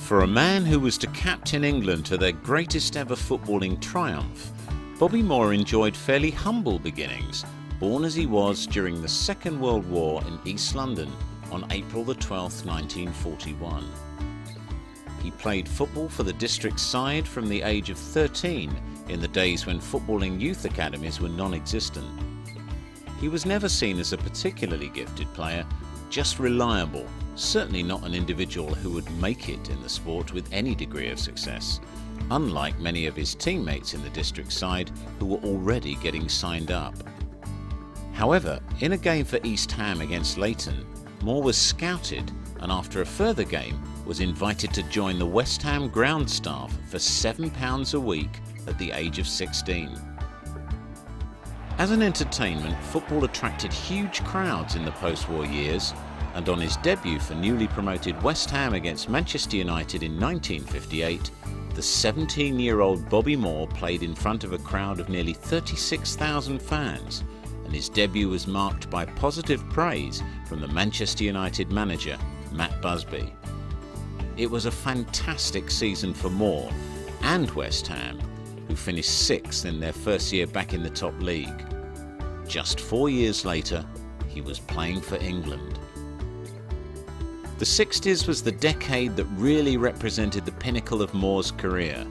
For a man who was to captain England to their greatest ever footballing triumph, Bobby Moore enjoyed fairly humble beginnings, born as he was during the Second World War in East London on April the 12th, 1941. He played football for the district side from the age of 13 in the days when footballing youth academies were non-existent. He was never seen as a particularly gifted player, just reliable, certainly not an individual who would make it in the sport with any degree of success, unlike many of his teammates in the district side who were already getting signed up. However, in a game for East Ham against Leighton, Moore was scouted and after a further game was invited to join the West Ham ground staff for £7 a week at the age of 16. As an entertainment, football attracted huge crowds in the post-war years, and on his debut for newly promoted West Ham against Manchester United in 1958, the 17-year-old Bobby Moore played in front of a crowd of nearly 36,000 fans, and his debut was marked by positive praise from the Manchester United manager, Matt Busby. It was a fantastic season for Moore and West Ham, who finished 6th in their first year back in the top league. Just 4 years later, he was playing for England. The 60s was the decade that really represented the pinnacle of Moore's career.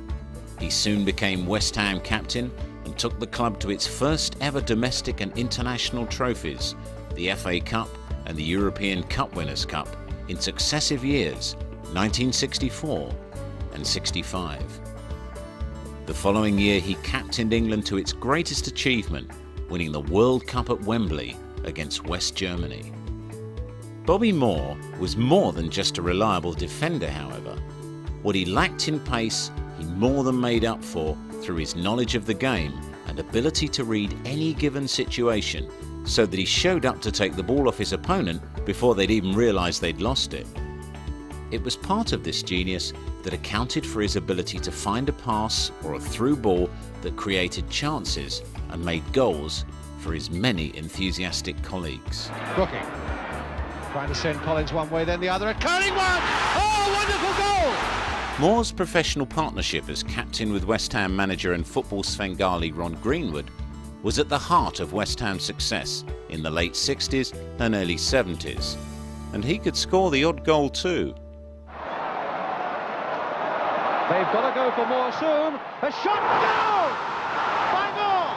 He soon became West Ham captain and took the club to its first ever domestic and international trophies, the FA Cup and the European Cup Winners' Cup, in successive years, 1964 and 65. The following year he captained England to its greatest achievement, winning the World Cup at Wembley against West Germany. Bobby Moore was more than just a reliable defender, however. What he lacked in pace, he more than made up for through his knowledge of the game and ability to read any given situation, so that he showed up to take the ball off his opponent before they'd even realised they'd lost it. It was part of this genius that accounted for his ability to find a pass or a through ball that created chances and made goals for his many enthusiastic colleagues. Brooking, trying to send Collins one way then the other, a curling one! Oh, wonderful goal! Moore's professional partnership as captain with West Ham manager and football Svengali Ron Greenwood was at the heart of West Ham's success in the late 60s and early 70s, and he could score the odd goal too. They've got to go for more soon. A shot down by Moore.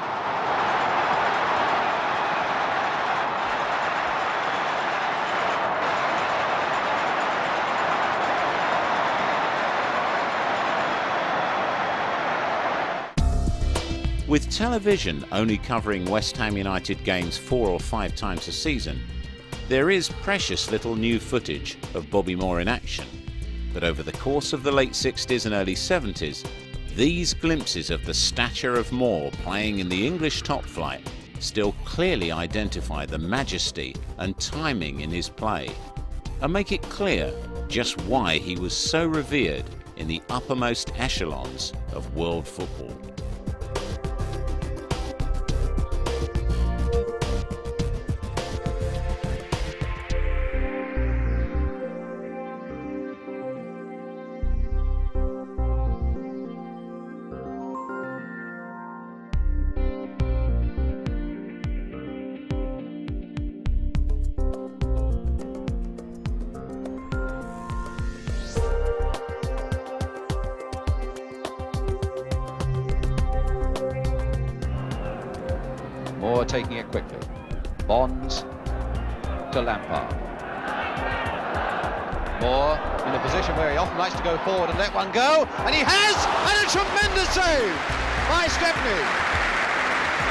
With television only covering West Ham United games 4 or 5 times a season, there is precious little new footage of Bobby Moore in action. But over the course of the late 60s and early 70s, these glimpses of the stature of Moore playing in the English top flight still clearly identify the majesty and timing in his play, and make it clear just why he was so revered in the uppermost echelons of world football. Moore taking it quickly. Bonds to Lampard. Moore in a position where he often likes to go forward and let one go, and he has, and a tremendous save by Stepney.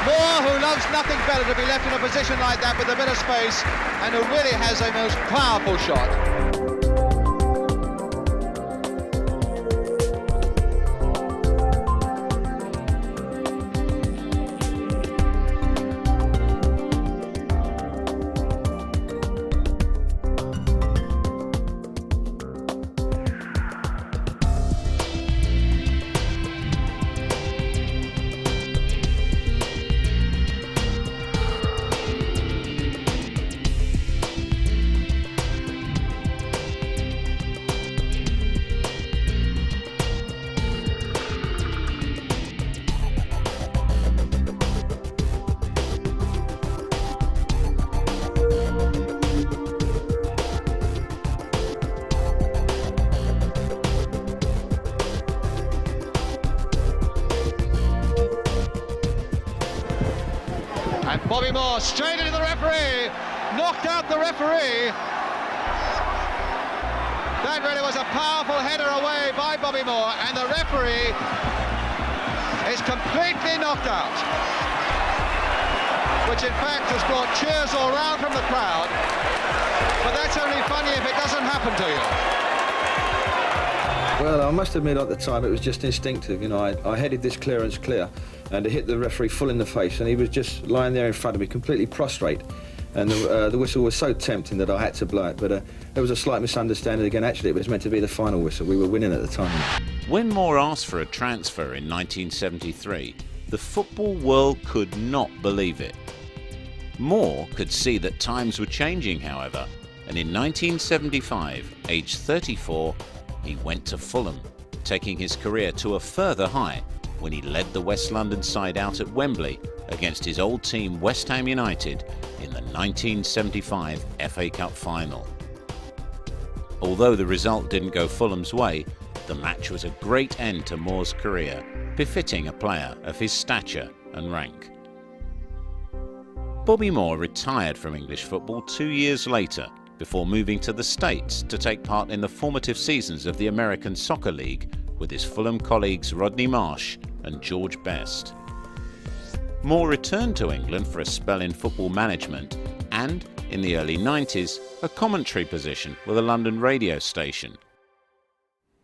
Moore, who loves nothing better to be left in a position like that with a bit of space, and who really has a most powerful shot. Moore straight into the referee, knocked out the referee. That really was a powerful header away by Bobby Moore, and the referee is completely knocked out, which in fact has brought cheers all round from the crowd, but that's only funny if it doesn't happen to you. Well, I must admit at the time it was just instinctive. You know, I headed this clearance clear and it hit the referee full in the face, and he was just lying there in front of me, completely prostrate. And the whistle was so tempting that I had to blow it, but there was a slight misunderstanding again. Actually, it was meant to be the final whistle. We were winning at the time. When Moore asked for a transfer in 1973, the football world could not believe it. Moore could see that times were changing, however, and in 1975, aged 34, he went to Fulham, taking his career to a further height when he led the West London side out at Wembley against his old team West Ham United in the 1975 FA Cup final. Although the result didn't go Fulham's way, the match was a great end to Moore's career, befitting a player of his stature and rank. Bobby Moore retired from English football 2 years later, before moving to the States to take part in the formative seasons of the American Soccer League with his Fulham colleagues Rodney Marsh and George Best. Moore returned to England for a spell in football management and, in the early 90s, a commentary position with a London radio station.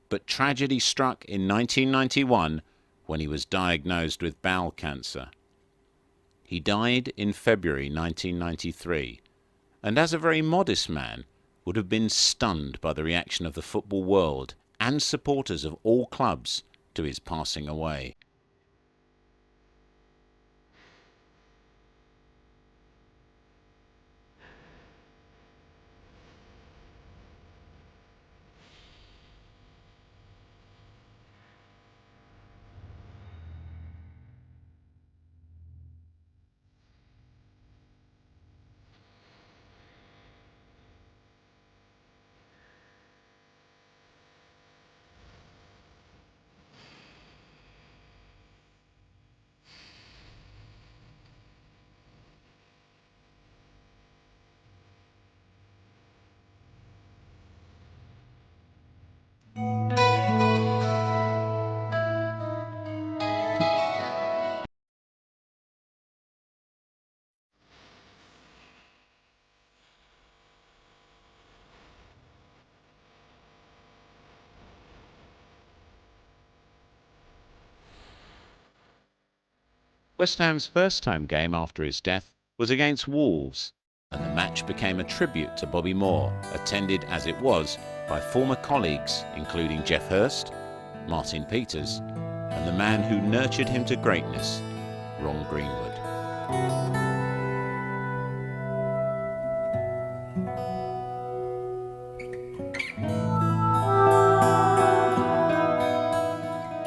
But tragedy struck in 1991 when he was diagnosed with bowel cancer. He died in February 1993, and as a very modest man, would have been stunned by the reaction of the football world and supporters of all clubs to his passing away. West Ham's first home game after his death was against Wolves, and the match became a tribute to Bobby Moore, attended as it was by former colleagues including Geoff Hurst, Martin Peters, and the man who nurtured him to greatness, Ron Greenwood.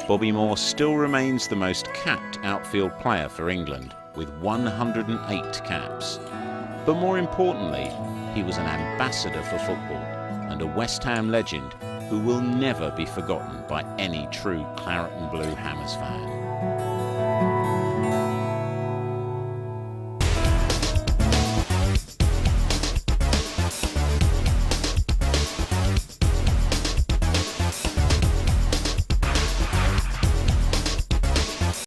Bobby Moore still remains the most capped outfield player for England, with 108 caps. But more importantly, he was an ambassador for football and a West Ham legend who will never be forgotten by any true Claret and Blue Hammers fan.